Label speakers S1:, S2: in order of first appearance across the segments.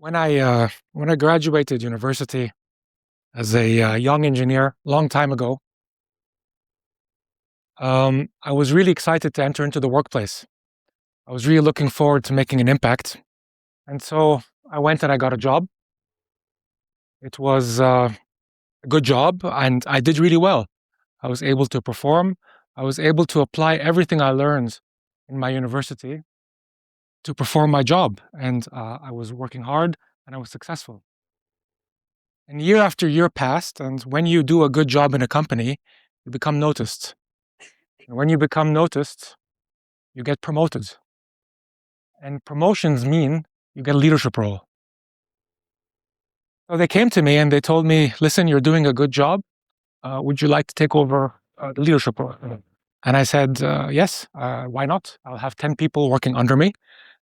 S1: When I graduated university as a young engineer, long time ago, I was really excited to enter into the workplace. I was really looking forward to making an impact, and so I went and I got a job. It was a good job, and I did really well. I was able to perform. I was able to apply everything I learned in my university to perform my job, and I was working hard, and I was successful. And year after year passed, and when you do a good job in a company, you become noticed. And when you become noticed, you get promoted. And promotions mean you get a leadership role. So they came to me and they told me, listen, you're doing a good job. Would you like to take over the leadership role? And I said, yes, why not? I'll have 10 people working under me.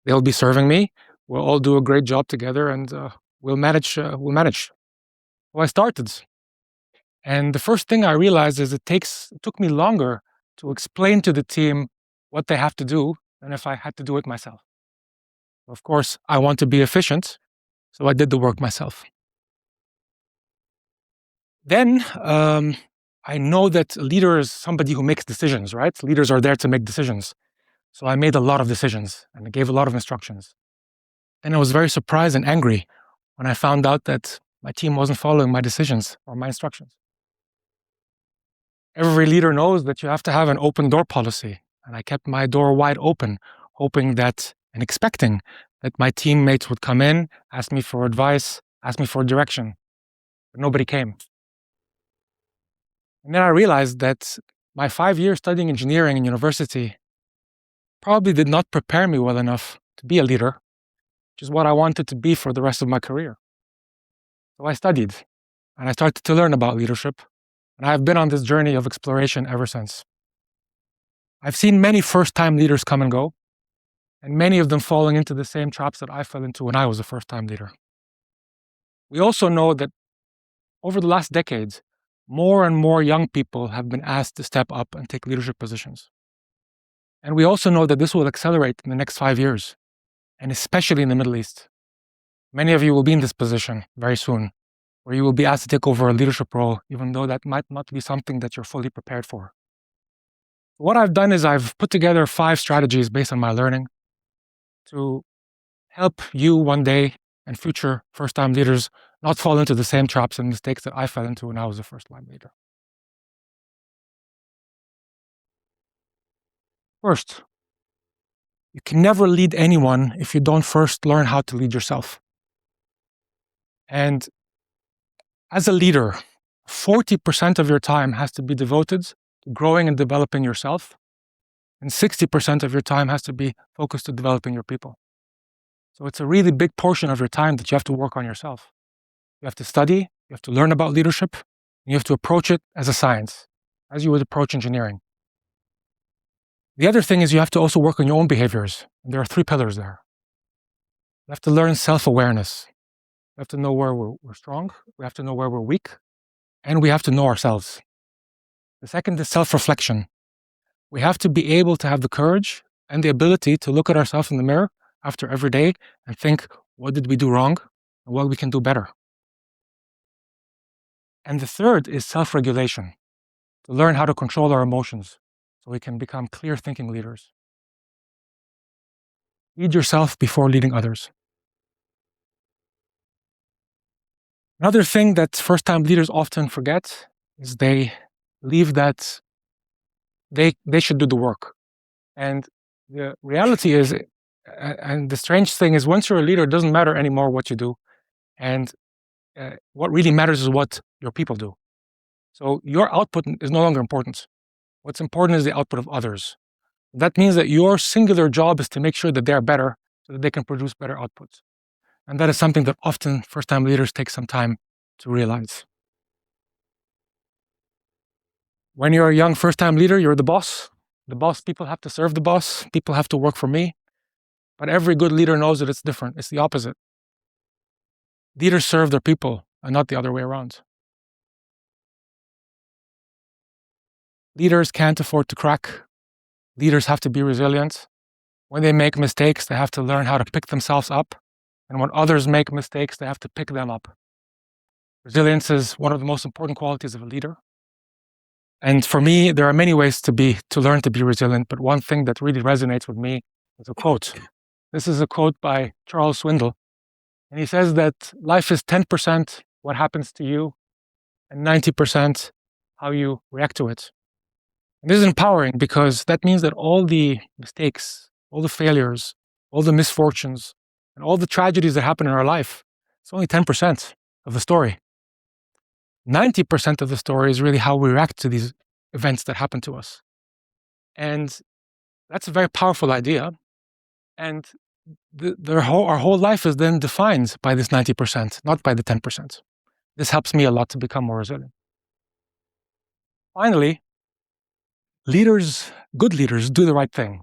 S1: They'll be serving me. We'll all do a great job together and we'll manage. So I started. And the first thing I realized is it took me longer to explain to the team what they have to do than if I had to do it myself. Of course, I want to be efficient, so I did the work myself. Then I know that a leader is somebody who makes decisions, right? Leaders are there to make decisions. So I made a lot of decisions and I gave a lot of instructions. And I was very surprised and angry when I found out that my team wasn't following my decisions or my instructions. Every leader knows that you have to have an open door policy. And I kept my door wide open, hoping that and expecting that my teammates would come in, ask me for advice, ask me for direction. But nobody came. And then I realized that my 5 years studying engineering in university probably did not prepare me well enough to be a leader, which is what I wanted to be for the rest of my career. So I studied and I started to learn about leadership. And I've been on this journey of exploration ever since. I've seen many first-time leaders come and go, and many of them falling into the same traps that I fell into when I was a first-time leader. We also know that over the last decades, more and more young people have been asked to step up and take leadership positions. And we also know that this will accelerate in the next 5 years, and especially in the Middle East. Many of you will be in this position very soon, where you will be asked to take over a leadership role, even though that might not be something that you're fully prepared for. What I've done is I've put together 5 strategies based on my learning to help you one day and future first-time leaders not fall into the same traps and mistakes that I fell into when I was a first-time leader. First, you can never lead anyone if you don't first learn how to lead yourself. And as a leader, 40% of your time has to be devoted to growing and developing yourself, and 60% of your time has to be focused to developing your people. So it's a really big portion of your time that you have to work on yourself. You have to study, you have to learn about leadership, and you have to approach it as a science, as you would approach engineering. The other thing is you have to also work on your own behaviors. And there are 3 pillars there. You have to learn self-awareness. We have to know where we're strong, we have to know where we're weak, and we have to know ourselves. The second is self-reflection. We have to be able to have the courage and the ability to look at ourselves in the mirror after every day and think, what did we do wrong and what we can do better? And the third is self-regulation, to learn how to control our emotions so we can become clear thinking leaders. Lead yourself before leading others. Another thing that first-time leaders often forget is they believe that they should do the work. And the reality is, and the strange thing is, once you're a leader, it doesn't matter anymore what you do. And what really matters is what your people do. So your output is no longer important. What's important is the output of others. That means that your singular job is to make sure that they're better so that they can produce better outputs. And that is something that often first-time leaders take some time to realize. When you're a young first-time leader, you're the boss. The boss, people have to serve the boss. People have to work for me. But every good leader knows that it's different. It's the opposite. Leaders serve their people and not the other way around. Leaders can't afford to crack. Leaders have to be resilient. When they make mistakes, they have to learn how to pick themselves up And when others make mistakes, they have to pick them up. Resilience is one of the most important qualities of a leader. And for me, there are many ways to learn to be resilient, but one thing that really resonates with me is a quote. This is a quote by Charles Swindoll, and he says that life is 10% what happens to you and 90% how you react to it. And this is empowering because that means that all the mistakes, all the failures, all the misfortunes, and all the tragedies that happen in our life, it's only 10% of the story. 90% of the story is really how we react to these events that happen to us. And that's a very powerful idea. And our whole life is then defined by this 90%, not by the 10%. This helps me a lot to become more resilient. Finally, good leaders do the right thing.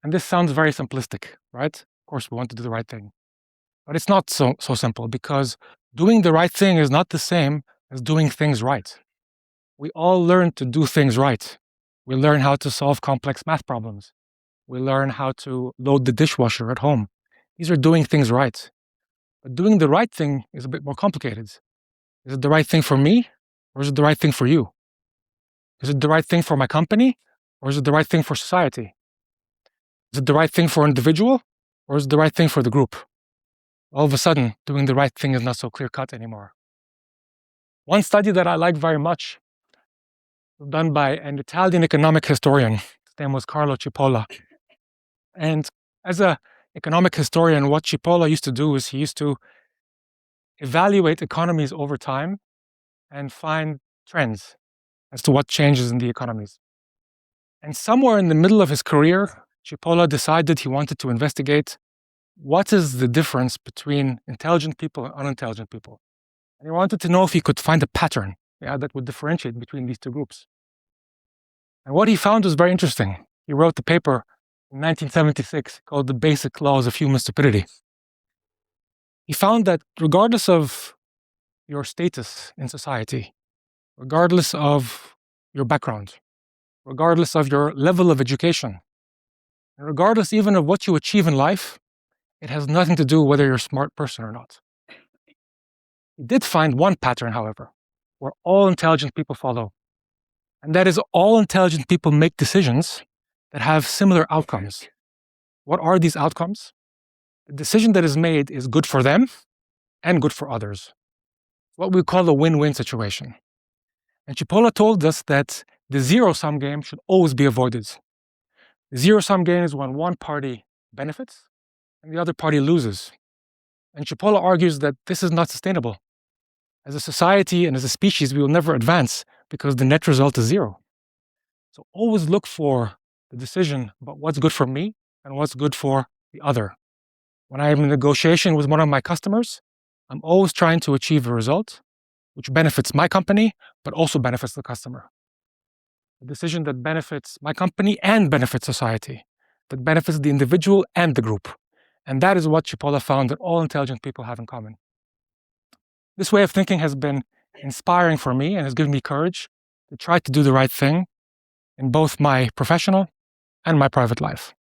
S1: And this sounds very simplistic, right? Of course, we want to do the right thing. But it's not so simple, because doing the right thing is not the same as doing things right. We all learn to do things right. We learn how to solve complex math problems. We learn how to load the dishwasher at home. These are doing things right. But doing the right thing is a bit more complicated. Is it the right thing for me, or is it the right thing for you? Is it the right thing for my company, or is it the right thing for society? Is it the right thing for an individual, or is it the right thing for the group? All of a sudden, doing the right thing is not so clear-cut anymore. One study that I like very much was done by an Italian economic historian. His name was Carlo Cipolla. And as an economic historian, what Cipolla used to do is he used to evaluate economies over time and find trends as to what changes in the economies. And somewhere in the middle of his career, Cipolla decided he wanted to investigate what is the difference between intelligent people and unintelligent people. And he wanted to know if he could find a pattern that would differentiate between these two groups. And what he found was very interesting. He wrote the paper in 1976 called The Basic Laws of Human Stupidity. He found that regardless of your status in society, regardless of your background, regardless of your level of education, and regardless even of what you achieve in life, it has nothing to do whether you're a smart person or not. He did find one pattern, however, where all intelligent people follow. And that is, all intelligent people make decisions that have similar outcomes. What are these outcomes? The decision that is made is good for them and good for others. What we call a win-win situation. And Cipolla told us that the zero-sum game should always be avoided. The zero-sum game is when one party benefits and the other party loses. And Cipolla argues that this is not sustainable. As a society and as a species, we will never advance because the net result is zero. So always look for the decision about what's good for me and what's good for the other. When I am in negotiation with one of my customers, I'm always trying to achieve a result which benefits my company, but also benefits the customer. A decision that benefits my company and benefits society, that benefits the individual and the group. And that is what Cipolla found that all intelligent people have in common. This way of thinking has been inspiring for me and has given me courage to try to do the right thing in both my professional and my private life.